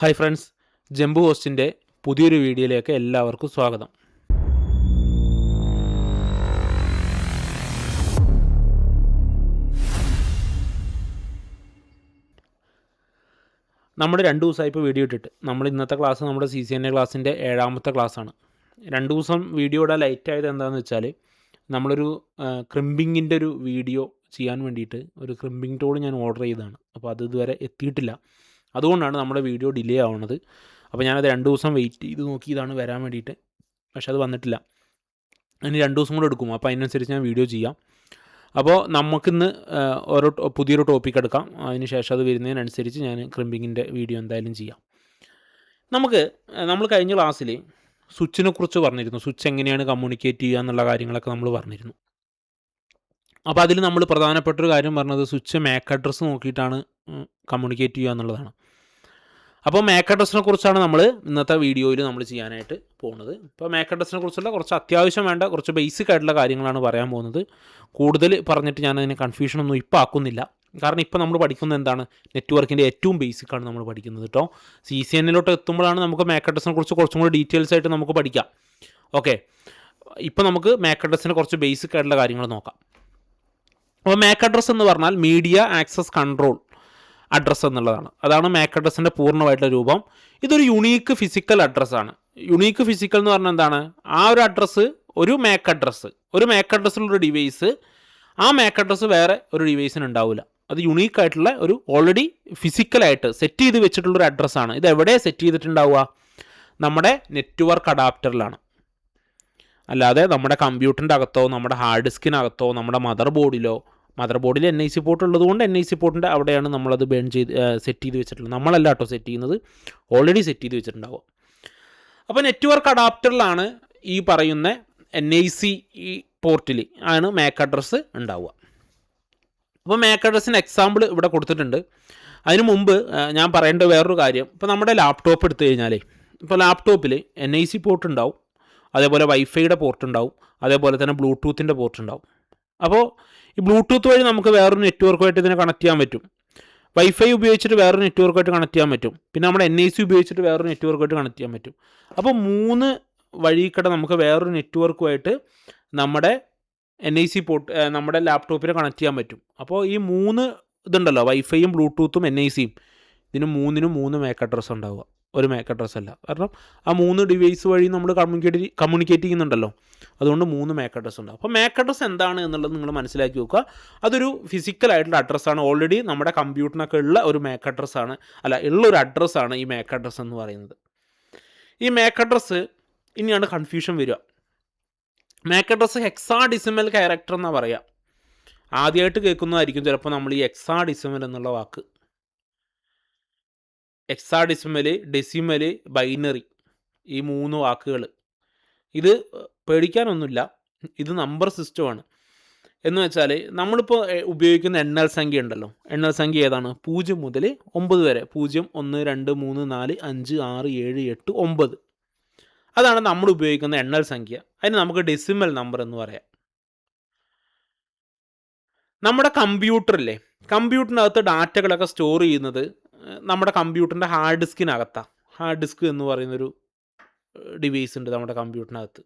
Hi friends, ജംബു ഹോസ്റ്റിൻ്റെ പുതിയൊരു വീഡിയോയിലേക്ക് എല്ലാവർക്കും സ്വാഗതം. നമ്മൾ 2 ദിവസമായി ഇപ്പോൾ വീഡിയോ ഇട്ടിട്ട്. ഇന്നത്തെ ക്ലാസ് നമ്മുടെ CCNA ക്ലാസ്സിൻ്റെ 7ാമത്തെ ക്ലാസ്സാണ്. 2 ദിവസം വീഡിയോ ഇടാൻ ലൈറ്റ് ആയത് എന്താണെന്ന് വെച്ചാൽ നമ്മളൊരു ക്രിമ്പിങ്ങിൻ്റെ ഒരു വീഡിയോ ചെയ്യാൻ വേണ്ടിയിട്ട് ഒരു ക്രിമ്പിങ് ടൂൾ ഞാൻ ഓർഡർ ചെയ്തതാണ്. അപ്പോൾ അത് ഇതുവരെ എത്തിയിട്ടില്ല. അതുകൊണ്ടാണ് നമ്മുടെ വീഡിയോ ഡിലേ ആവുന്നത്. അപ്പോൾ ഞാനത് 2 ദിവസം വെയിറ്റ് ചെയ്ത് നോക്കിയതാണ് വരാൻ വേണ്ടിയിട്ട്. പക്ഷെ അത് വന്നിട്ടില്ല. ഇനി 2 ദിവസം കൂടെ എടുക്കും. അപ്പോൾ അതിനനുസരിച്ച് ഞാൻ വീഡിയോ ചെയ്യാം. അപ്പോൾ നമുക്കിന്ന് പുതിയൊരു ടോപ്പിക് എടുക്കാം. അതിന് ശേഷം അത് വരുന്നതിനനുസരിച്ച് ഞാൻ ക്രിമ്പിങ്ങിൻ്റെ വീഡിയോ എന്തായാലും ചെയ്യാം. നമ്മൾ കഴിഞ്ഞ ക്ലാസ്സിൽ സ്വിച്ചിനെ കുറിച്ച് പറഞ്ഞിരുന്നു. സ്വിച്ച് എങ്ങനെയാണ് കമ്മ്യൂണിക്കേറ്റ് ചെയ്യുക എന്നുള്ള കാര്യങ്ങളൊക്കെ നമ്മൾ പറഞ്ഞിരുന്നു. അപ്പോൾ അതിൽ നമ്മൾ പ്രധാനപ്പെട്ടൊരു കാര്യം പറഞ്ഞത് സ്വിച്ച് മാക് അഡ്രസ്സ് നോക്കിയിട്ടാണ് കമ്മ്യൂണിക്കേറ്റ് ചെയ്യുക എന്നുള്ളതാണ്. അപ്പോൾ മാക് അഡ്രസ്സിനെ കുറിച്ചാണ് നമ്മൾ ഇന്നത്തെ വീഡിയോയിൽ നമ്മൾ ചെയ്യാനായിട്ട് പോകുന്നത്. ഇപ്പോൾ മാക് അഡ്രസ്സിനെ കുറിച്ചുള്ള കുറച്ച് അത്യാവശ്യം വേണ്ട കുറച്ച് ബേസിക് ആയിട്ടുള്ള കാര്യങ്ങളാണ് പറയാൻ പോകുന്നത്. കൂടുതൽ പറഞ്ഞിട്ട് ഞാനതിന് കൺഫ്യൂഷനൊന്നും ഇപ്പോൾ ആക്കുന്നില്ല. കാരണം ഇപ്പോൾ നമ്മൾ പഠിക്കുന്നത് എന്താണ്, നെറ്റ്വർക്കിൻ്റെ ഏറ്റവും ബേസിക്കാണ് നമ്മൾ പഠിക്കുന്നത് കേട്ടോ. CCNലോട്ട് എത്തുമ്പോഴാണ് നമുക്ക് മാക് അഡ്രസ്സിനെ കുറിച്ച് കുറച്ചും കൂടി ഡീറ്റെയിൽസ് ആയിട്ട് നമുക്ക് പഠിക്കാം. ഓക്കെ, ഇപ്പോൾ നമുക്ക് മാക് അഡ്രസ്സിൻ്റെ കുറച്ച് ബേസിക് ആയിട്ടുള്ള കാര്യങ്ങൾ നോക്കാം. അപ്പോൾ മാക് അഡ്രസ്സ് എന്ന് പറഞ്ഞാൽ മീഡിയ ആക്സസ് കൺട്രോൾ അഡ്രസ്സ് എന്നുള്ളതാണ്. അതാണ് മാക് അഡ്രസ്സിൻ്റെ പൂർണ്ണമായിട്ടുള്ള രൂപം. ഇതൊരു യുണീക്ക് ഫിസിക്കൽ അഡ്രസ്സാണ്. യുണീക്ക് ഫിസിക്കൽ എന്ന് പറഞ്ഞാൽ എന്താണ്, ആ ഒരു അഡ്രസ്സ് ഒരു മാക് അഡ്രസ്സിലുള്ള ഡിവൈസ്, ആ മാക് അഡ്രസ്സ് വേറെ ഒരു ഡിവൈസിന് ഉണ്ടാവില്ല. അത് യുണീക്കായിട്ടുള്ള ഒരു ഓൾറെഡി ഫിസിക്കലായിട്ട് സെറ്റ് ചെയ്ത് വെച്ചിട്ടുള്ളൊരു അഡ്രസ്സാണ്. ഇത് എവിടെ സെറ്റ് ചെയ്തിട്ടുണ്ടാവുക? നമ്മുടെ നെറ്റ്വർക്ക് അഡാപ്റ്ററിലാണ്. അല്ലാതെ നമ്മുടെ കമ്പ്യൂട്ടറിൻ്റെ അകത്തോ നമ്മുടെ ഹാർഡ് ഡിസ്കിനകത്തോ നമ്മുടെ മദർ ബോർഡിൽ NIC പോർട്ട് ഉള്ളതുകൊണ്ട് NIC പോർട്ടിൻ്റെ അവിടെയാണ് നമ്മളത് സെറ്റ് ചെയ്ത് വെച്ചിട്ടുള്ളത്. നമ്മളല്ല കേട്ടോ സെറ്റ് ചെയ്യുന്നത്, ഓൾറെഡി സെറ്റ് ചെയ്ത് വെച്ചിട്ടുണ്ടാവുക. അപ്പോൾ നെറ്റ്വർക്ക് അഡാപ്റ്ററിലാണ് ഈ പറയുന്ന NIC പോർട്ടിൽ ആണ് മാക് അഡ്രസ്സ് ഉണ്ടാവുക. അപ്പോൾ മാക് അഡ്രസ്സിന് എക്സാമ്പിൾ ഇവിടെ കൊടുത്തിട്ടുണ്ട്. അതിന് മുമ്പ് ഞാൻ പറയേണ്ട വേറൊരു കാര്യം, ഇപ്പോൾ നമ്മുടെ ലാപ്ടോപ്പ് എടുത്തു കഴിഞ്ഞാൽ, ഇപ്പോൾ ലാപ്ടോപ്പിൽ NIC പോർട്ട് ഉണ്ടാവും, അതേപോലെ വൈഫൈയുടെ പോർട്ട് ഉണ്ടാവും, അതേപോലെ തന്നെ ബ്ലൂടൂത്തിൻ്റെ പോർട്ട് ഉണ്ടാവും. അപ്പോൾ ഈ ബ്ലൂടൂത്ത് വഴി നമുക്ക് വേറൊരു നെറ്റ്വർക്കുമായിട്ട് ഇതിനെ കണക്ട് ചെയ്യാൻ പറ്റും. വൈഫൈ ഉപയോഗിച്ചിട്ട് വേറൊരു നെറ്റ്വർക്കുമായിട്ട് കണക്ട് ചെയ്യാൻ പറ്റും. പിന്നെ നമ്മുടെ NIC ഉപയോഗിച്ചിട്ട് വേറൊരു നെറ്റ്വർക്കുമായിട്ട് കണക്ട് ചെയ്യാൻ പറ്റും. അപ്പോൾ 3 വഴിക്കടെ നമുക്ക് വേറൊരു നെറ്റ്വർക്കുമായിട്ട് നമ്മുടെ NIC പോർട്ട് നമ്മുടെ ലാപ്ടോപ്പിനെ കണക്ട് ചെയ്യാൻ പറ്റും. അപ്പോൾ ഈ 3 ഇതുണ്ടല്ലോ, വൈഫൈയും ബ്ലൂടൂത്തും NICയും, ഇതിന് 3നും 3 മാക് അഡ്രസ്സ് ഉണ്ടാവുക, ഒരു മാക് അഡ്രസ്സ് അല്ല. കാരണം ആ 3 ഡിവൈസ് വഴി നമ്മൾ കമ്മ്യൂണിക്കേറ്റ് ചെയ്യുന്നുണ്ടല്ലോ, അതുകൊണ്ട് 3 മാക് അഡ്രസ്സ് ഉണ്ടാവും. അപ്പോൾ മാക് അഡ്രസ്സ് എന്താണ് എന്നുള്ളത് നിങ്ങൾ മനസ്സിലാക്കി വെക്കുക. അതൊരു ഫിസിക്കലായിട്ടുള്ള അഡ്രസ്സാണ്. ഓൾറെഡി നമ്മുടെ കമ്പ്യൂട്ടറിനൊക്കെ ഉള്ള ഒരു മാക് അഡ്രസ്സാണ്, ഉള്ളൊരു അഡ്രസ്സാണ് ഈ മാക് അഡ്രസ്സ് എന്ന് പറയുന്നത്. ഈ മാക് അഡ്രസ്സ് ഇനിയാണ് കൺഫ്യൂഷൻ വരിക. മാക് അഡ്രസ്സ് ഹെക്സാഡെസിമൽ ക്യാരക്ടർ എന്നാണ് പറയുക. ആദ്യമായിട്ട് കേൾക്കുന്നതായിരിക്കും ചിലപ്പോൾ നമ്മൾ ഈ ഹെക്സാഡെസിമൽ എന്നുള്ള വാക്ക്. ഹെക്സാഡെസിമൽ, ഡെസിമൽ, ബൈനറി, ഈ 3 വാക്കുകൾ. ഇത് പേടിക്കാനൊന്നുമില്ല, ഇത് നമ്പർ സിസ്റ്റമാണ്. എന്ന് വെച്ചാൽ നമ്മളിപ്പോൾ ഉപയോഗിക്കുന്ന എണ്ണൽ സംഖ്യ ഉണ്ടല്ലോ, എണ്ണൽ സംഖ്യ ഏതാണ്? 0 മുതൽ 9 വരെ. 0, 1, 2, 3, 4, 5, 6, 7, 8, 9. അതാണ് നമ്മൾ ഉപയോഗിക്കുന്ന എണ്ണൽ സംഖ്യ. അതിന് നമുക്ക് ഡെസിമൽ നമ്പർ എന്ന് പറയാം. നമ്മുടെ കമ്പ്യൂട്ടറിലെ കമ്പ്യൂട്ടറിനകത്ത് ഡാറ്റകളൊക്കെ സ്റ്റോർ ചെയ്യുന്നത് നമ്മുടെ കമ്പ്യൂട്ടറിൻ്റെ ഹാർഡ് ഡിസ്കിനകത്താണ്. ഹാർഡ് ഡിസ്ക് എന്ന് പറയുന്നൊരു ഡിവൈസ് ഉണ്ട് നമ്മുടെ കമ്പ്യൂട്ടറിനകത്ത്.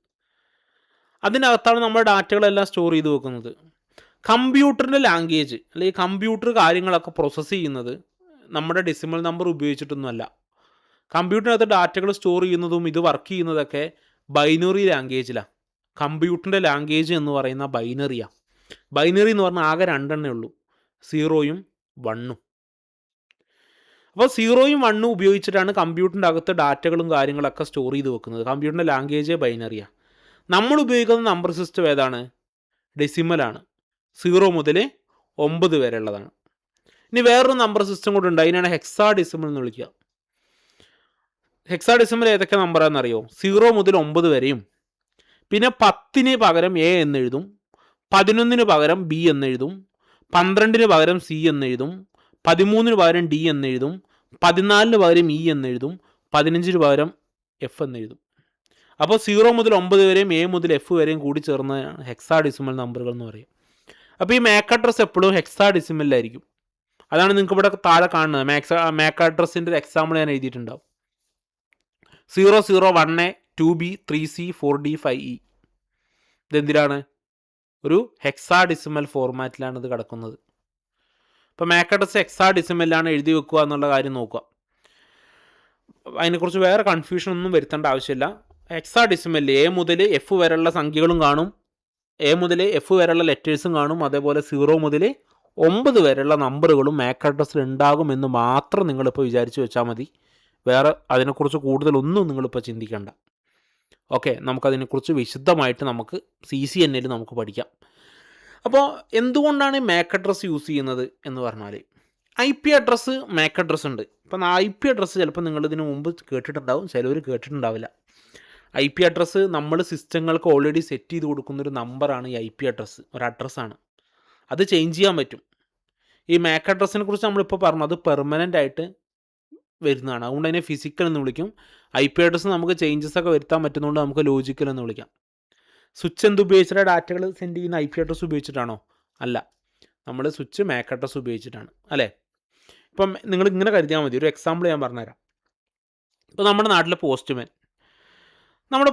അതിനകത്താണ് നമ്മുടെ ഡാറ്റകളെല്ലാം സ്റ്റോർ ചെയ്ത് വെക്കുന്നത്. കമ്പ്യൂട്ടറിൻ്റെ ലാംഗ്വേജ് അല്ലെങ്കിൽ കമ്പ്യൂട്ടർ കാര്യങ്ങളൊക്കെ പ്രോസസ്സ് ചെയ്യുന്നത് നമ്മുടെ ഡെസിമൽ നമ്പർ ഉപയോഗിച്ചിട്ടൊന്നുമല്ല. കമ്പ്യൂട്ടറിനകത്ത് ഡാറ്റകൾ സ്റ്റോർ ചെയ്യുന്നതും ഇത് വർക്ക് ചെയ്യുന്നതൊക്കെ ബൈനറി ലാംഗ്വേജിലാണ്. കമ്പ്യൂട്ടറിൻ്റെ ലാംഗ്വേജ് എന്ന് പറയുന്ന ബൈനറിയാണ്. ബൈനറി എന്ന് പറഞ്ഞാൽ ആകെ 2 എണ്ണേ ഉള്ളൂ, 0യും 1ഉം. അപ്പോൾ 0യും 1ഉം ഉപയോഗിച്ചിട്ടാണ് കമ്പ്യൂട്ടറിൻ്റെ അകത്ത് ഡാറ്റകളും കാര്യങ്ങളൊക്കെ സ്റ്റോർ ചെയ്ത് വെക്കുന്നത്. കമ്പ്യൂട്ടറിൻ്റെ ലാംഗ്വേജ് ബൈനറിയാണ്. നമ്മൾ ഉപയോഗിക്കുന്ന നമ്പർ സിസ്റ്റം ഏതാണ്? ഡെസിമലാണ്. 0 മുതൽ 9 വരെ ഉള്ളതാണ്. ഇനി വേറൊരു നമ്പർ സിസ്റ്റം കൂടെ ഉണ്ട്, അതിനാണ് ഹെക്സാഡെസിമൽ എന്ന് വിളിക്കുക. ഹെക്സാഡെസിമൽ ഏതൊക്കെ നമ്പറാണെന്നറിയോ? 0 മുതൽ 9 വരെയും, പിന്നെ 10ന് പകരം A എന്നെഴുതും, 11ന് പകരം B എന്നെഴുതും, 12ന് പകരം C എന്നെഴുതും, 13ന് പകരം D എന്നെഴുതും, 14ന് പകരം E എന്നെഴുതും, 15ന് പകരം F എന്നെഴുതും. അപ്പോൾ 0 മുതൽ 9 വരെയും A മുതൽ F വരെയും കൂടി ചേർന്നതാണ് ഹെക്സാഡെസിമൽ നമ്പറുകൾ എന്ന് പറയും. അപ്പോൾ ഈ മാക് അഡ്രസ്സ് എപ്പോഴും ഹെക്സാഡെസിമലിലായിരിക്കും. അതാണ് നിങ്ങൾക്ക് ഇവിടെ താഴെ കാണുന്നത്. മാക് അഡ്രസ്സിൻ്റെ ഒരു എക്സാമ്പിൾ ഞാൻ എഴുതിയിട്ടുണ്ടാവും. 001A 2B 3C 4D 5E. ഇതെന്തിനാണ്? ഒരു ഹെക്സാഡെസിമൽ ഫോർമാറ്റിലാണ് ഇത് കിടക്കുന്നത്. ഇപ്പോൾ മാക് അഡ്രസ് ഹെക്സാഡെസിമലിലാണ് എഴുതി വെക്കുക എന്നുള്ള കാര്യം നോക്കുക. അതിനെക്കുറിച്ച് വേറെ കൺഫ്യൂഷൻ ഒന്നും വരുത്തേണ്ട ആവശ്യമില്ല. ഹെക്സാഡെസിമലിൽ A മുതൽ F വരെയുള്ള സംഖ്യകളും കാണും, A മുതൽ F വരെയുള്ള ലെറ്റേഴ്സും കാണും, അതേപോലെ 0 മുതൽ 9 വരെയുള്ള നമ്പറുകളും മാക് അഡ്രസ്സിൽ ഉണ്ടാകുമെന്ന് മാത്രം നിങ്ങളിപ്പോൾ വിചാരിച്ച് വെച്ചാൽ മതി. വേറെ അതിനെക്കുറിച്ച് കൂടുതലൊന്നും നിങ്ങളിപ്പോൾ ചിന്തിക്കേണ്ട. ഓക്കെ, നമുക്കതിനെക്കുറിച്ച് വിശദമായിട്ട് നമുക്ക് CCNA നമുക്ക് പഠിക്കാം. അപ്പോൾ എന്തുകൊണ്ടാണ് മാക് അഡ്രസ്സ് യൂസ് ചെയ്യുന്നത് എന്ന് പറഞ്ഞാൽ, IP അഡ്രസ്സ് മാക് അഡ്രസ്സ് ഉണ്ട്. ഇപ്പം IP അഡ്രസ്സ് ചിലപ്പോൾ നിങ്ങളിതിന് മുമ്പ് കേട്ടിട്ടുണ്ടാവും, ചിലവർ കേട്ടിട്ടുണ്ടാവില്ല. IP അഡ്രസ്സ് നമ്മൾ സിസ്റ്റങ്ങൾക്ക് ഓൾറെഡി സെറ്റ് ചെയ്ത് കൊടുക്കുന്നൊരു നമ്പറാണ് ഈ IP അഡ്രസ്സ്, ഒരു അഡ്രസ്സാണ്. അത് ചേഞ്ച് ചെയ്യാൻ പറ്റും. ഈ മാക് അഡ്രസ്സിനെ കുറിച്ച് നമ്മളിപ്പോൾ പറഞ്ഞു, അത് പെർമനൻ്റ് ആയിട്ട് വരുന്നതാണ്. അതുകൊണ്ട് അതിനെ ഫിസിക്കൽ എന്ന് വിളിക്കും. IP അഡ്രസ്സ് നമുക്ക് ചേഞ്ചസ് ഒക്കെ വരുത്താൻ പറ്റുന്നതുകൊണ്ട് നമുക്ക് ലോജിക്കൽ എന്ന് വിളിക്കാം. സ്വിച്ച് എന്ത് ഉപയോഗിച്ചിട്ടാണ് ഡാറ്റകൾ സെൻഡ് ചെയ്യുന്ന? IP അഡ്രസ്സ് ഉപയോഗിച്ചിട്ടാണോ? അല്ല, നമ്മൾ സ്വിച്ച് മാക് അഡ്രസ്സ് ഉപയോഗിച്ചിട്ടാണ്, അല്ലേ? ഇപ്പം നിങ്ങൾ ഇങ്ങനെ കരുതിയാൽ മതി. ഒരു എക്സാമ്പിൾ ഞാൻ പറഞ്ഞുതരാം. ഇപ്പോൾ നമ്മുടെ നാട്ടിലെ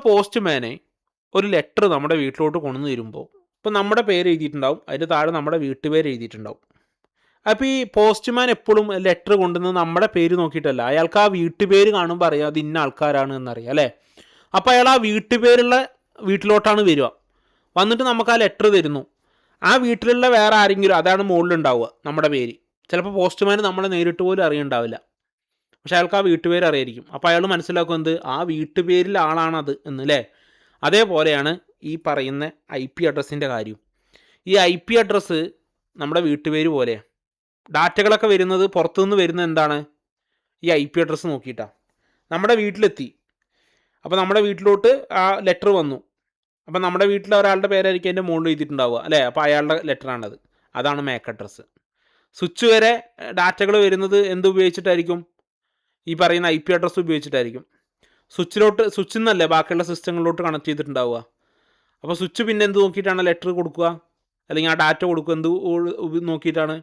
പോസ്റ്റ്മാനെ ഒരു ലെറ്റർ നമ്മുടെ വീട്ടിലോട്ട് കൊണ്ടുവന്ന് തരുമ്പോൾ ഇപ്പോൾ നമ്മുടെ പേര് എഴുതിയിട്ടുണ്ടാവും, അതിൻ്റെ താഴെ നമ്മുടെ വീട്ടുപേര് എഴുതിയിട്ടുണ്ടാവും. അപ്പോൾ ഈ പോസ്റ്റ്മാൻ എപ്പോഴും ലെറ്റർ കൊണ്ടുവന്ന് നമ്മുടെ പേര് നോക്കിയിട്ടല്ല, അയാൾക്ക് ആ വീട്ടുപേര് കാണുമ്പോൾ അറിയാം അത് ഇന്ന ആൾക്കാരാണ് എന്നറിയാം, അല്ലേ? അപ്പോൾ അയാൾ ആ വീട്ടുപേരുള്ള വീട്ടിലോട്ടാണ് വരിക. വന്നിട്ട് നമുക്ക് ആ ലെറ്റർ തരുന്നു. ആ വീട്ടിലുള്ള വേറെ ആരെങ്കിലും, അതാണ് മുകളിലുണ്ടാവുക നമ്മുടെ പേര്. ചിലപ്പോൾ പോസ്റ്റ്മാൻ നമ്മളെ നേരിട്ട് പോലും അറിയുണ്ടാവില്ല, പക്ഷെ അയാൾക്ക് ആ വീട്ടുപേര് അറിയായിരിക്കും. അപ്പോൾ അയാൾ മനസ്സിലാക്കും എന്ത്, ആ വീട്ടുപേരിൽ ആളാണത് എന്ന്, അല്ലേ? അതേപോലെയാണ് ഈ പറയുന്ന IP അഡ്രസ്സിൻ്റെ കാര്യം. ഈ IP അഡ്രസ്സ് നമ്മുടെ വീട്ടുപേര് പോലെയാണ്. ഡാറ്റകളൊക്കെ വരുന്നത് പുറത്തുനിന്ന് വരുന്നത് എന്താണ്? ഈ IP അഡ്രസ്സ് നോക്കിയിട്ടാണ്. നമ്മുടെ വീട്ടിലെത്തി, അപ്പോൾ നമ്മുടെ വീട്ടിലോട്ട് ആ ലെറ്റർ വന്നു. അപ്പോൾ നമ്മുടെ വീട്ടിലെ ഒരാളുടെ പേരായിരിക്കും അതിൻ്റെ മുകളിൽ എഴുതിയിട്ടുണ്ടാവുക, അല്ലേ? അപ്പോൾ അയാളുടെ ലെറ്ററാണത്. അതാണ് മാക് അഡ്രസ്സ്. സ്വിച്ച് വരെ ഡാറ്റകൾ വരുന്നത് എന്ത് ഉപയോഗിച്ചിട്ടായിരിക്കും? ഈ പറയുന്ന IP അഡ്രസ്സ് ഉപയോഗിച്ചിട്ടായിരിക്കും. സ്വിച്ചിൽ നിന്നല്ലേ ബാക്കിയുള്ള സിസ്റ്റങ്ങളിലോട്ട് കണക്ട് ചെയ്തിട്ടുണ്ടാവുക. അപ്പോൾ സ്വിച്ച് പിന്നെ എന്ത് നോക്കിയിട്ടാണ് ലെറ്റർ കൊടുക്കുക, അല്ലെങ്കിൽ ആ ഡാറ്റ കൊടുക്കുക? എന്ത് നോക്കിയിട്ടാണ്?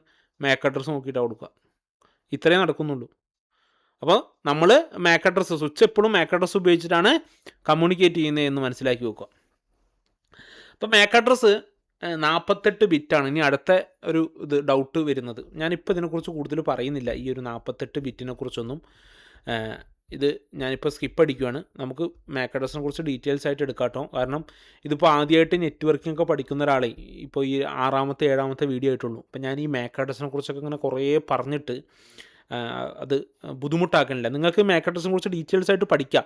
മാക് അഡ്രസ്സ് നോക്കിയിട്ടാണ് കൊടുക്കുക. ഇത്രയേ നടക്കുന്നുള്ളൂ. അപ്പോൾ നമ്മൾ മാക് അഡ്രസ്സ്, സ്വിച്ച് എപ്പോഴും മാക് അഡ്രസ്സ് ഉപയോഗിച്ചിട്ടാണ് കമ്മ്യൂണിക്കേറ്റ് ചെയ്യുന്നത് എന്ന് മനസ്സിലാക്കി വെക്കുക. അപ്പോൾ മാക് അഡ്രസ്സ് 48 ബിറ്റാണ്. ഇനി അടുത്ത ഒരു ഡൗട്ട് വരുന്നത്, ഞാനിപ്പോൾ ഇതിനെക്കുറിച്ച് കൂടുതൽ പറയുന്നില്ല, ഈ ഒരു 48 ബിറ്റിനെ കുറിച്ചൊന്നും. ഇത് ഞാനിപ്പോൾ സ്കിപ്പ് അടിക്കുകയാണ്. നമുക്ക് മാക് അഡ്രസ്സിനെ കുറിച്ച് ഡീറ്റെയിൽസ് ആയിട്ട് എടുക്കാം കേട്ടോ. കാരണം ഇതിപ്പോൾ ആദ്യമായിട്ട് നെറ്റ്വർക്കിംഗ് ഒക്കെ പഠിക്കുന്ന ഒരാളെ, ഇപ്പോൾ ഈ 6ാമത്തെ 7ാമത്തെ വീഡിയോ ആയിട്ടുള്ളൂ. അപ്പോൾ ഞാൻ ഈ മാക് അഡ്രസ്സിനെ കുറിച്ചൊക്കെ ഇങ്ങനെ കുറേ പറഞ്ഞിട്ട് അത് ബുദ്ധിമുട്ടാക്കണില്ല. നിങ്ങൾക്ക് മാക് അഡ്രസ്സിനെ കുറിച്ച് ഡീറ്റെയിൽസ് ആയിട്ട് പഠിക്കാം.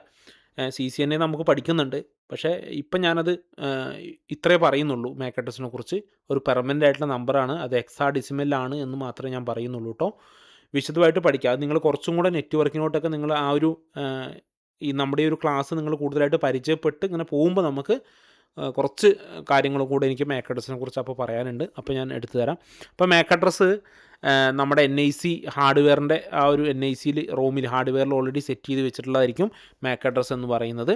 CCNA നമുക്ക് പഠിക്കുന്നുണ്ട്. പക്ഷേ ഇപ്പം ഞാനത് ഇത്രേ പറയുന്നുള്ളൂ. മാക് അഡ്രസ്സിനെ കുറിച്ച് ഒരു പെർമനൻ്റ് ആയിട്ടുള്ള നമ്പറാണ്, അത് ഹെക്സാഡെസിമലാണ് എന്ന് മാത്രമേ ഞാൻ പറയുന്നുള്ളൂ കേട്ടോ. വിശദമായിട്ട് പഠിക്കുക. അത് നിങ്ങൾ കുറച്ചും കൂടെ നെറ്റ്വർക്കിനോട്ടൊക്കെ നിങ്ങൾ ആ ഒരു ഈ നമ്മുടെ ഒരു ക്ലാസ് നിങ്ങൾ കൂടുതലായിട്ട് പരിചയപ്പെട്ട് ഇങ്ങനെ പോകുമ്പോൾ നമുക്ക് കുറച്ച് കാര്യങ്ങളും കൂടെ എനിക്ക് മാക് അഡ്രസ്സിനെ കുറിച്ച് അപ്പോൾ പറയാനുണ്ട്. അപ്പോൾ ഞാൻ എടുത്തു തരാം. അപ്പോൾ മാക് അഡ്രസ്സ് നമ്മുടെ NIC ഹാർഡ്വെയറിൻ്റെ ആ ഒരു NICയിൽ റോമിൽ ഹാർഡ്വെയറിൽ ഓൾറെഡി സെറ്റ് ചെയ്ത് വെച്ചിട്ടുള്ളതായിരിക്കും മാക് അഡ്രസ്സ് എന്ന് പറയുന്നത്.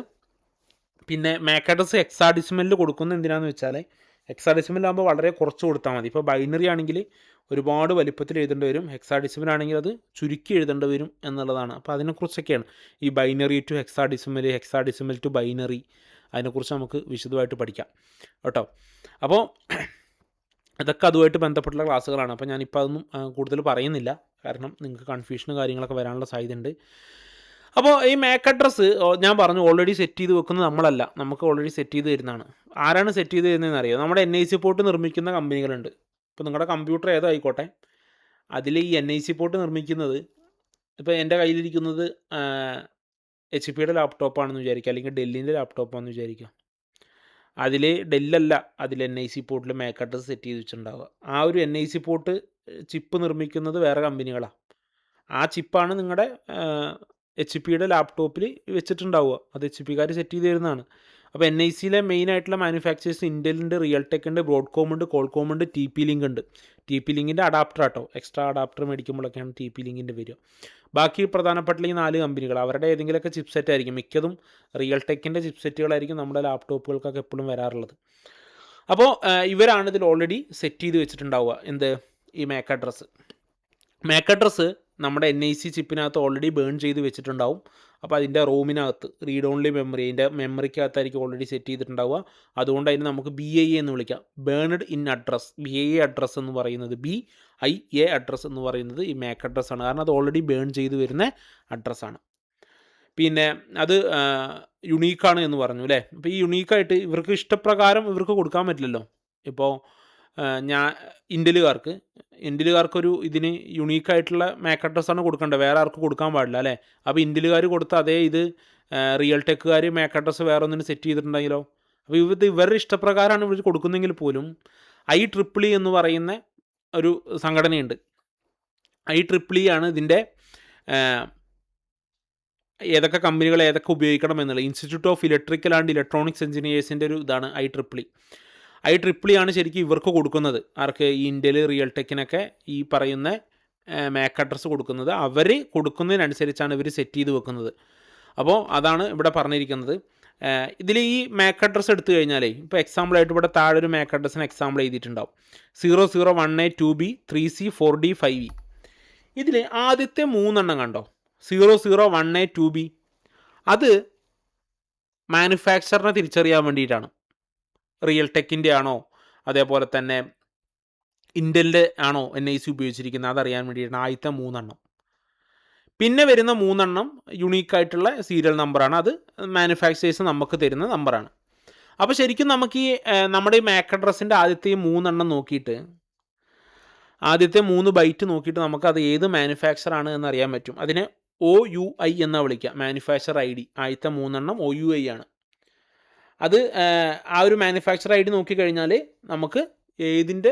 പിന്നെ മാക് അഡ്രസ്സ് ഹെക്സാഡെസിമലിൽ കൊടുക്കുന്നത് എന്തിനാണെന്ന് വെച്ചാൽ, ഹെക്സാഡെസിമലാകുമ്പോൾ വളരെ കുറച്ച് കൊടുത്താൽ മതി. ഇപ്പോൾ ബൈനറി ആണെങ്കിൽ ഒരുപാട് വലിപ്പത്തിൽ എഴുതേണ്ടി വരും, ഹെക്സാഡെസിമൽ ആണെങ്കിൽ അത് ചുരുക്കി എഴുതേണ്ടി വരും എന്നുള്ളതാണ്. അപ്പോൾ അതിനെക്കുറിച്ചൊക്കെയാണ് ഈ binary to hexadecimal, hexadecimal to binary, അതിനെക്കുറിച്ച് നമുക്ക് വിശദമായിട്ട് പഠിക്കാം കേട്ടോ. അപ്പോൾ ഇതൊക്കെ അതുമായിട്ട് ബന്ധപ്പെട്ടുള്ള ക്ലാസ്സുകളാണ്. അപ്പോൾ ഞാനിപ്പോൾ അതൊന്നും കൂടുതൽ പറയുന്നില്ല, കാരണം നിങ്ങൾക്ക് കൺഫ്യൂഷനും കാര്യങ്ങളൊക്കെ വരാനുള്ള സാധ്യതയുണ്ട്. അപ്പോൾ ഈ മാക് അഡ്രസ്സ് ഞാൻ പറഞ്ഞു ഓൾറെഡി സെറ്റ് ചെയ്ത് വെക്കുന്നത് നമ്മളല്ല, നമുക്ക് ഓൾറെഡി സെറ്റ് ചെയ്ത് തരുന്നതാണ്. ആരാണ് സെറ്റ് ചെയ്ത് തരുന്നതെന്ന് അറിയോ? നമ്മുടെ NIC പോർട്ട് നിർമ്മിക്കുന്ന കമ്പനികളുണ്ട്. ഇപ്പോൾ നിങ്ങളുടെ കമ്പ്യൂട്ടർ ഏതോ ആയിക്കോട്ടെ, അതിൽ ഈ NIC പോർട്ട് നിർമ്മിക്കുന്നത്, ഇപ്പോൾ എൻ്റെ കയ്യിലിരിക്കുന്നത് HP ലാപ്ടോപ്പാണെന്ന് വിചാരിക്കുക, അല്ലെങ്കിൽ ഡെല്ലിൻ്റെ ലാപ്ടോപ്പാണെന്ന് വിചാരിക്കുക. അതിൽ ഡെല്ലല്ല, അതിൽ NIC പോർട്ടിൽ മാക് അഡ്രസ്സ് സെറ്റ് ചെയ്ത് വെച്ചിട്ടുണ്ടാവുക. ആ ഒരു NIC പോർട്ട് ചിപ്പ് നിർമ്മിക്കുന്നത് വേറെ കമ്പനികളാണ്. ആ ചിപ്പാണ് നിങ്ങളുടെ HP ലാപ്ടോപ്പിൽ വെച്ചിട്ടുണ്ടാവുക. അത് HP സെറ്റ് ചെയ്ത് തരുന്നതാണ്. അപ്പോൾ NICയിലെ മെയിൻ ആയിട്ടുള്ള മാനുഫാക്ചേഴ്സ് ഇൻ്റലുണ്ട്, റിയൽടെക് ഉണ്ട്, ബ്രോഡ്കോം ഉണ്ട്, കോൾകോം ഉണ്ട്, TP ലിങ്ക് ഉണ്ട്. TP ലിങ്കിൻ്റെ അഡാപ്റ്റർ ആട്ടോ, എക്സ്ട്രാ അഡാപ്റ്റർ മേടിക്കുമ്പോഴൊക്കെയാണ് TP ലിങ്കിൻ്റെ വരിക. ബാക്കി പ്രധാനപ്പെട്ട ഈ 4 കമ്പനികൾ അവരുടെ ഏതെങ്കിലുമൊക്കെ ചിപ്സെറ്റ് ആയിരിക്കും, മിക്കതും റിയൽടെക്കിൻ്റെ ചിപ്സെറ്റുകളായിരിക്കും നമ്മുടെ ലാപ്ടോപ്പുകൾക്കൊക്കെ എപ്പോഴും വരാറുള്ളത്. അപ്പോൾ ഇവരാണ് ഇതിൽ ഓൾറെഡി സെറ്റ് ചെയ്ത് വെച്ചിട്ടുണ്ടാവുക, എന്ത്, ഈ മാക് അഡ്രസ്സ്. മാക് അഡ്രസ്സ് നമ്മുടെ NIC ചിപ്പിനകത്ത് ഓൾറെഡി ബേൺ ചെയ്ത് വെച്ചിട്ടുണ്ടാവും. അപ്പോൾ അതിൻ്റെ റോമിനകത്ത് റീഡ് ഓൺലി മെമ്മറി, അതിൻ്റെ മെമ്മറിക്കകത്തായിരിക്കും ഓൾറെഡി സെറ്റ് ചെയ്തിട്ടുണ്ടാവുക. അതുകൊണ്ട് അതിന് നമുക്ക് BIA എന്ന് വിളിക്കാം, burned in address. BIA address എന്ന് പറയുന്നത്, BIA അഡ്രസ്സ് എന്ന് പറയുന്നത് ഈ മാക് അഡ്രസ്സാണ്. കാരണം അത് ഓൾറെഡി ബേൺ ചെയ്ത് വരുന്ന അഡ്രസ്സാണ്. പിന്നെ അത് യുണീക്കാണ് എന്ന് പറഞ്ഞു അല്ലേ. അപ്പോൾ ഈ യുണീക്കായിട്ട് ഇവർക്ക് ഇഷ്ടപ്രകാരം ഇവർക്ക് കൊടുക്കാൻ പറ്റില്ലല്ലോ. ഇപ്പോൾ ഇൻഡലുകാർക്കൊരു ഇതിന് യുണീക്കായിട്ടുള്ള മാക് അഡ്രസ്സാണ് കൊടുക്കേണ്ടത്, വേറെ ആർക്കും കൊടുക്കാൻ പാടില്ല അല്ലേ. അപ്പോൾ ഇൻഡലുകാർ കൊടുത്ത അതേ ഇത് റിയൽ ടെക്കുകാർ മാക് അഡ്രസ്സ് വേറെ ഒന്നിന് സെറ്റ് ചെയ്തിട്ടുണ്ടെങ്കിലോ. അപ്പോൾ ഇവരുടെ ഇഷ്ടപ്രകാരമാണ് ഇവർ കൊടുക്കുന്നെങ്കിൽ പോലും IEEE എന്ന് പറയുന്ന ഒരു സംഘടനയുണ്ട്. IEEE ആണ് ഇതിൻ്റെ ഏതൊക്കെ കമ്പനികൾ ഏതൊക്കെ ഉപയോഗിക്കണം എന്നുള്ളത്. Institute of electrical and electronics എഞ്ചിനീയേഴ്സിൻ്റെ ഒരു ഇതാണ് IEEE ആണ് ശരിക്കും ഇവർക്ക് കൊടുക്കുന്നത്. ആർക്ക്? ഈ ഇൻഡൽ, റിയൽ ടെക്കിനൊക്കെ ഈ പറയുന്ന മാക് അഡ്രസ്സ് കൊടുക്കുന്നത്. അവർ കൊടുക്കുന്നതിനനുസരിച്ചാണ് ഇവർ സെറ്റ് ചെയ്ത് വെക്കുന്നത്. അപ്പോൾ അതാണ് ഇവിടെ പറഞ്ഞിരിക്കുന്നത്. ഇതിൽ ഈ മാക് അഡ്രസ്സ് എടുത്തു കഴിഞ്ഞാലേ, ഇപ്പോൾ എക്സാമ്പിളായിട്ട് ഇവിടെ താഴെ ഒരു Mac അഡ്രസ്സിന് example എഴുതിയിട്ടുണ്ടാവും. 0018 2B 3C 4D 5E. ഇതിൽ ആദ്യത്തെ 3 കണ്ടോ, 0018 2B, അത് മാനുഫാക്ചറിനെ തിരിച്ചറിയാൻ വേണ്ടിയിട്ടാണ്. റിയൽ ടെക്കിൻ്റെ ആണോ അതേപോലെ തന്നെ ഇൻഡലിൻ്റെ ആണോ NIC ഉപയോഗിച്ചിരിക്കുന്നത് അതറിയാൻ വേണ്ടിയിട്ടാണ് ആദ്യത്തെ 3. പിന്നെ വരുന്ന 3 യുണീക്കായിട്ടുള്ള സീരിയൽ നമ്പറാണ്. അത് മാനുഫാക്ചേഴ്സ് നമുക്ക് തരുന്ന നമ്പറാണ്. അപ്പോൾ ശരിക്കും നമുക്ക് ഈ നമ്മുടെ ഈ മാക് അഡ്രസ്സിൻ്റെ ആദ്യത്തെ 3 നോക്കിയിട്ട്, ആദ്യത്തെ 3 ബൈറ്റ് നോക്കിയിട്ട് നമുക്കത് ഏത് മാനുഫാക്ചറാണ് എന്നറിയാൻ പറ്റും. അതിനെ OUI എന്നാണ് വിളിക്കുക, മാനുഫാക്ചർ ID. ആദ്യത്തെ 3 OUI ആണ്. അത് ആ ഒരു മാനുഫാക്ചർ ID നോക്കിക്കഴിഞ്ഞാൽ നമുക്ക് ഏതിൻ്റെ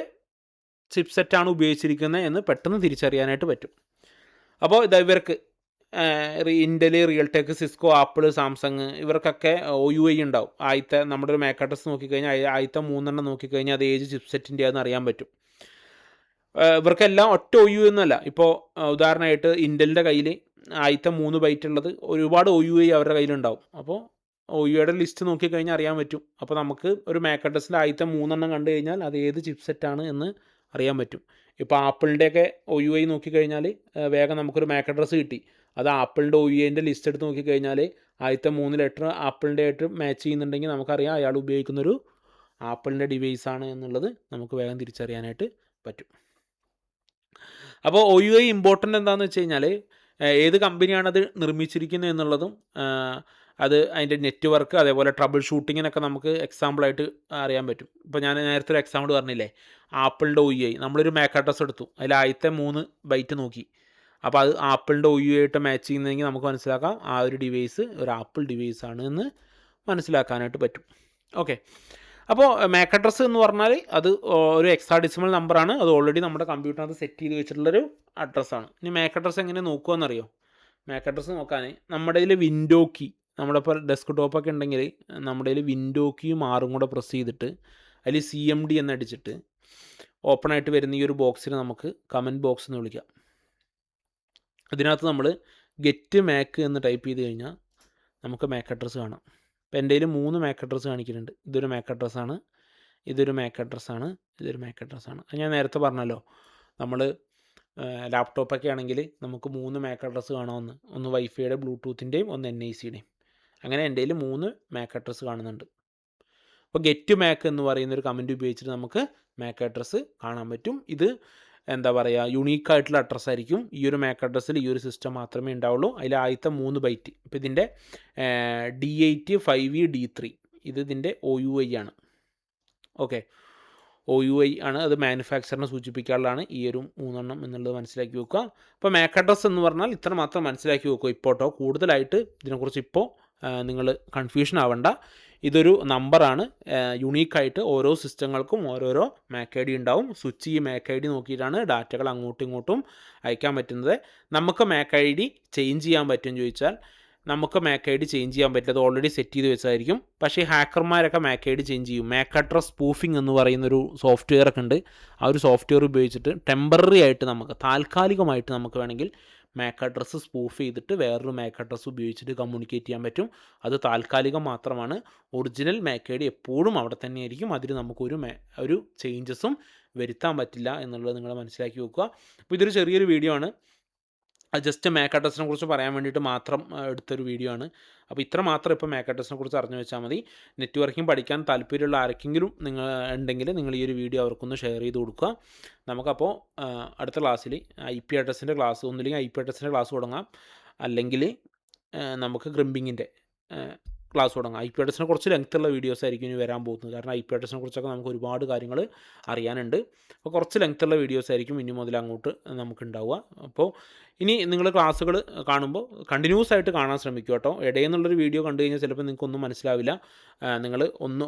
ചിപ്സെറ്റാണ് ഉപയോഗിച്ചിരിക്കുന്നത് എന്ന് പെട്ടെന്ന് തിരിച്ചറിയാനായിട്ട് പറ്റും. അപ്പോൾ ഇവർക്ക് Intel, Realtek, Cisco, Apple, Samsung ഇവർക്കൊക്കെ OUI ഉണ്ടാവും. ആദ്യത്തെ നമ്മുടെ ഒരു മാക് അഡ്രസ്സ് നോക്കിക്കഴിഞ്ഞാൽ ആദ്യത്തെ 3 നോക്കിക്കഴിഞ്ഞാൽ അത് ഏത് ചിപ്സെറ്റിൻ്റെ ആണെന്ന് അറിയാൻ പറ്റും. ഇവർക്കെല്ലാം ഒറ്റ OUI ഒന്നുമല്ല. ഇപ്പോൾ ഉദാഹരണമായിട്ട് ഇൻഡലിൻ്റെ കയ്യിൽ ആദ്യത്തെ 3 ബൈറ്റ് ഉള്ളത് ഒരുപാട് OUI അവരുടെ കയ്യിലുണ്ടാവും. അപ്പോൾ OUIയുടെ ലിസ്റ്റ് നോക്കിക്കഴിഞ്ഞാൽ അറിയാൻ പറ്റും. അപ്പോൾ നമുക്ക് ഒരു മാക് അഡ്രസ്സിൽ ആദ്യത്തെ 3 കണ്ടു കഴിഞ്ഞാൽ അത് ഏത് ചിപ്സെറ്റാണ് എന്ന് അറിയാൻ പറ്റും. ഇപ്പോൾ ആപ്പിളിൻ്റെയൊക്കെ OUI നോക്കിക്കഴിഞ്ഞാൽ വേഗം നമുക്കൊരു മാക് അഡ്രസ്സ് കിട്ടി. അത് ആപ്പിളിൻ്റെ OUIൻ്റെ ലിസ്റ്റ് എടുത്ത് നോക്കിക്കഴിഞ്ഞാൽ ആദ്യത്തെ 3 ലെറ്റർ ആപ്പിളിൻ്റെ ആയിട്ട് മാച്ച് ചെയ്യുന്നുണ്ടെങ്കിൽ നമുക്കറിയാം അയാൾ ഉപയോഗിക്കുന്നൊരു ആപ്പിളിൻ്റെ ഡിവൈസാണ് എന്നുള്ളത് നമുക്ക് വേഗം തിരിച്ചറിയാനായിട്ട് പറ്റും. അപ്പോൾ OUI ഇമ്പോർട്ടൻ്റ് എന്താണെന്ന് വെച്ച് കഴിഞ്ഞാൽ ഏത് കമ്പനിയാണത് നിർമ്മിച്ചിരിക്കുന്നത് എന്നുള്ളതും അത് അതിൻ്റെ നെറ്റ്വർക്ക് അതേപോലെ ട്രബിൾ ഷൂട്ടിങ്ങിനൊക്കെ നമുക്ക് എക്സാമ്പിളായിട്ട് അറിയാൻ പറ്റും. ഇപ്പോൾ ഞാൻ നേരത്തെ ഒരു എക്സാമ്പിൾ പറഞ്ഞില്ലേ, ആപ്പിളിൻ്റെ OUI. നമ്മളൊരു മാക് അഡ്രസ്സ് എടുത്തു, അതിൽ ആദ്യത്തെ 3 ബൈറ്റ് നോക്കി. അപ്പോൾ അത് ആപ്പിളിൻ്റെ OUI ആയിട്ട് മാച്ച് ചെയ്യുന്നതെങ്കിൽ നമുക്ക് മനസ്സിലാക്കാം ആ ഒരു ഡിവൈസ് ഒരു ആപ്പിൾ ഡിവൈസാണ് എന്ന് മനസ്സിലാക്കാനായിട്ട് പറ്റും. ഓക്കെ. അപ്പോൾ മാക് അഡ്രസ്സ് എന്ന് പറഞ്ഞാൽ അത് ഒരു ഹെക്സാഡെസിമൽ നമ്പറാണ്. അത് ഓൾറെഡി നമ്മുടെ കമ്പ്യൂട്ടറിനകത്ത് സെറ്റ് ചെയ്ത് വെച്ചിട്ടുള്ളൊരു അഡ്രസ്സാണ്. ഇനി മാക് അഡ്രസ്സ് എങ്ങനെ നോക്കുകയെന്നറിയോ? മാക് അഡ്രസ്സ് നോക്കാൻ നമ്മുടെ കയ്യിൽ വിൻഡോ കീ, നമ്മളിപ്പോൾ ഡെസ്ക് ടോപ്പൊക്കെ ഉണ്ടെങ്കിൽ നമ്മുടെ കയ്യിൽ വിൻഡോ കീയും 6 കൂടെ പ്രസ് ചെയ്തിട്ട് അതിൽ CMD എന്നടിച്ചിട്ട് ഓപ്പണായിട്ട് വരുന്ന ഈ ഒരു ബോക്സിന് നമുക്ക് കമൻറ്റ് ബോക്സ് എന്ന് വിളിക്കാം. അതിനകത്ത് നമ്മൾ ഗെറ്റ് മാക് എന്ന് ടൈപ്പ് ചെയ്ത് കഴിഞ്ഞാൽ നമുക്ക് മാക് അഡ്രസ്സ് കാണാം. ഇപ്പോൾ എൻ്റെ കയ്യിൽ 3 മാക് അഡ്രസ്സ് കാണിക്കുന്നുണ്ട്. ഇതൊരു മാക് അഡ്രസ്സാണ്, ഇതൊരു മാക് അഡ്രസ്സാണ്, ഇതൊരു മാക് അഡ്രസ്സാണ്. അത് ഞാൻ നേരത്തെ പറഞ്ഞല്ലോ, നമ്മൾ ലാപ്ടോപ്പൊക്കെ ആണെങ്കിൽ നമുക്ക് 3 മാക് അഡ്രസ്സ് കാണാമെന്ന്. ഒന്ന് വൈഫൈയുടെ, ബ്ലൂടൂത്തിൻ്റെയും ഒന്ന് NICയുടെയും. അങ്ങനെ എൻ്റെ കയ്യിൽ 3 മാക് അഡ്രസ്സ് കാണുന്നുണ്ട്. അപ്പോൾ ഗെറ്റ് മാക് എന്ന് പറയുന്നൊരു കമൻറ്റ് ഉപയോഗിച്ചിട്ട് നമുക്ക് മാക് അഡ്രസ്സ് കാണാൻ പറ്റും. ഇത് എന്താ പറയുക, യുണീക്കായിട്ടുള്ള അഡ്രസ്സായിരിക്കും. ഈ ഒരു മാക് അഡ്രസ്സിൽ ഈ ഒരു സിസ്റ്റം മാത്രമേ ഉണ്ടാവുള്ളൂ. അതിൽ ആദ്യത്തെ 3 ബൈറ്റ്, ഇപ്പോൾ ഇതിൻ്റെ D8 5E D3 ഇത് ഇതിൻ്റെ OUI ആണ്. ഓക്കെ, OUI ആണ്. അത് മാനുഫാക്ചറിനെ സൂചിപ്പിക്കാനുള്ളതാണ് ഈ ഒരു 3 എന്നുള്ളത് മനസ്സിലാക്കി വെക്കുക. അപ്പോൾ മാക് അഡ്രസ്സ് എന്ന് പറഞ്ഞാൽ ഇത്ര മാത്രം മനസ്സിലാക്കി വെക്കുക ഇപ്പോട്ടോ. കൂടുതലായിട്ട് ഇതിനെക്കുറിച്ച് ഇപ്പോൾ നിങ്ങൾ കൺഫ്യൂഷൻ ആവണ്ട. ഇതൊരു നമ്പറാണ്. യുണീക്കായിട്ട് ഓരോ സിസ്റ്റങ്ങൾക്കും ഓരോരോ മാക് ID ഉണ്ടാവും. സ്വിച്ച് ഈ മാക് ID നോക്കിയിട്ടാണ് ഡാറ്റകൾ അങ്ങോട്ടും ഇങ്ങോട്ടും അയക്കാൻ പറ്റുന്നത്. നമുക്ക് മാക് ID ചേഞ്ച് ചെയ്യാൻ പറ്റുമെന്ന് ചോദിച്ചാൽ നമുക്ക് മാക് ID ചേഞ്ച് ചെയ്യാൻ പറ്റില്ല. അത് ഓൾറെഡി സെറ്റ് ചെയ്ത് വെച്ചതായിരിക്കും. പക്ഷേ ഹാക്കർമാരൊക്കെ മാക് ID ചേഞ്ച് ചെയ്യും. മാക് അഡ്രസ് സ്പൂഫിംഗ് എന്ന് പറയുന്നൊരു സോഫ്റ്റ്വെയർ ഒക്കെ ഉണ്ട്. ആ ഒരു സോഫ്റ്റ്വെയർ ഉപയോഗിച്ചിട്ട് ടെമ്പററി ആയിട്ട് നമുക്ക് താൽക്കാലികമായിട്ട് നമുക്ക് വേണമെങ്കിൽ മാക് അഡ്രസ്സ് സ്പൂഫ് ചെയ്തിട്ട് വേറൊരു മാക് അഡ്രസ്സ് ഉപയോഗിച്ചിട്ട് കമ്മ്യൂണിക്കേറ്റ് ചെയ്യാൻ പറ്റും. അത് താൽക്കാലികം മാത്രമാണ്. ഒറിജിനൽ മാക് ഐ ഡി എപ്പോഴും അവിടെ തന്നെയായിരിക്കും. അതിൽ നമുക്കൊരു ഒരു ചേഞ്ചസും വരുത്താൻ പറ്റില്ല എന്നുള്ളത് നിങ്ങൾ മനസ്സിലാക്കി വെക്കുക. അപ്പോൾ ഇതൊരു ചെറിയൊരു വീഡിയോ ആണ്. അത് ജസ്റ്റ് മാക് അഡ്രസ്സിനെ കുറിച്ച് പറയാൻ വേണ്ടിയിട്ട് മാത്രം എടുത്തൊരു വീഡിയോ ആണ്. അപ്പോൾ ഇത്ര മാത്രം ഇപ്പോൾ മാക് അഡ്രസ്സിനെ കുറിച്ച് അറിഞ്ഞു വെച്ചാൽ മതി. നെറ്റ്വർക്കിംഗ് പഠിക്കാൻ താല്പര്യമുള്ള ആർക്കെങ്കിലും ഉണ്ടെങ്കിൽ നിങ്ങൾ ഈ ഒരു വീഡിയോ അവർക്കൊന്ന് ഷെയർ ചെയ്ത് കൊടുക്കുക. നമുക്കപ്പോൾ അടുത്ത ക്ലാസ്സിൽ IP അഡ്രസ്സിൻ്റെ ക്ലാസ്, ഒന്നുമില്ലെങ്കിൽ IP അഡ്രസ്സിൻ്റെ ക്ലാസ് തുടങ്ങാം, അല്ലെങ്കിൽ നമുക്ക് ഗ്രിമ്പിങ്ങിൻ്റെ ക്ലാസ് തുടങ്ങാം. IP അഡ്രസ്സിനെ കുറച്ച് ലെങ്ത്തുള്ള വീഡിയോസ് ആയിരിക്കും ഇനി വരാൻ പോകുന്നത്. കാരണം IP അഡ്രസ്സിനെ കുറിച്ചൊക്കെ നമുക്ക് ഒരുപാട് കാര്യങ്ങൾ അറിയാനുണ്ട്. അപ്പോൾ കുറച്ച് ലെങ്ത്തുള്ള വീഡിയോസ് ആയിരിക്കും ഇനി മുതൽ അങ്ങോട്ട് നമുക്കുണ്ടാവുക. അപ്പോൾ ഇനി നിങ്ങൾ ക്ലാസ്സുകൾ കാണുമ്പോൾ കണ്ടിന്യൂസ് ആയിട്ട് കാണാൻ ശ്രമിക്കുക കേട്ടോ. ഇടയിൽ നിന്നുള്ളൊരു വീഡിയോ കണ്ടു കഴിഞ്ഞാൽ ചിലപ്പോൾ നിങ്ങൾക്കൊന്നും മനസ്സിലാവില്ല. നിങ്ങൾ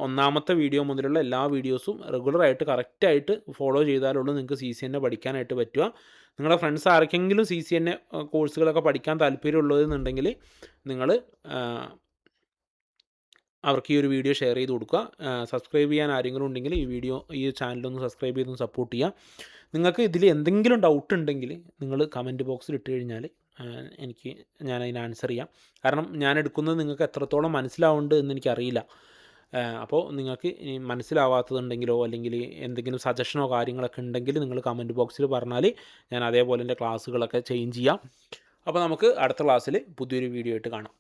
ഒന്നാമത്തെ വീഡിയോ മുതലുള്ള എല്ലാ വീഡിയോസും റെഗുലറായിട്ട് കറക്റ്റായിട്ട് ഫോളോ ചെയ്താലുള്ളൂ നിങ്ങൾക്ക് CCNA പഠിക്കാനായിട്ട് പറ്റുക. നിങ്ങളുടെ ഫ്രണ്ട്സ് ആർക്കെങ്കിലും CCNA കോഴ്സുകളൊക്കെ പഠിക്കാൻ താല്പര്യമുള്ളതെന്നുണ്ടെങ്കിൽ നിങ്ങൾ അവർക്ക് ഈ ഒരു വീഡിയോ ഷെയർ ചെയ്ത് കൊടുക്കുക. സബ്സ്ക്രൈബ് ചെയ്യാൻ ആരെങ്കിലും ഉണ്ടെങ്കിൽ ഈ ചാനലൊന്ന് സബ്സ്ക്രൈബ് ചെയ്തൊന്ന് സപ്പോർട്ട് ചെയ്യുക. നിങ്ങൾക്ക് ഇതിൽ എന്തെങ്കിലും ഡൗട്ട് ഉണ്ടെങ്കിൽ നിങ്ങൾ കമൻറ്റ് ബോക്സിൽ ഇട്ട് കഴിഞ്ഞാൽ ഞാൻ അതിന് ആൻസർ ചെയ്യാം. കാരണം ഞാൻ എടുക്കുന്നത് നിങ്ങൾക്ക് എത്രത്തോളം മനസ്സിലാവുന്നുണ്ട് എന്ന് എനിക്കറിയില്ല. അപ്പോൾ നിങ്ങൾക്ക് മനസ്സിലാവാത്തതുണ്ടെങ്കിലോ അല്ലെങ്കിൽ എന്തെങ്കിലും സജഷനോ കാര്യങ്ങളൊക്കെ ഉണ്ടെങ്കിൽ നിങ്ങൾ കമൻറ്റ് ബോക്സിൽ പറഞ്ഞാൽ ഞാൻ അതേപോലെ എൻ്റെ ക്ലാസ്സുകളൊക്കെ ചേഞ്ച് ചെയ്യാം. അപ്പോൾ നമുക്ക് അടുത്ത ക്ലാസ്സിൽ പുതിയൊരു വീഡിയോ ആയിട്ട് കാണാം.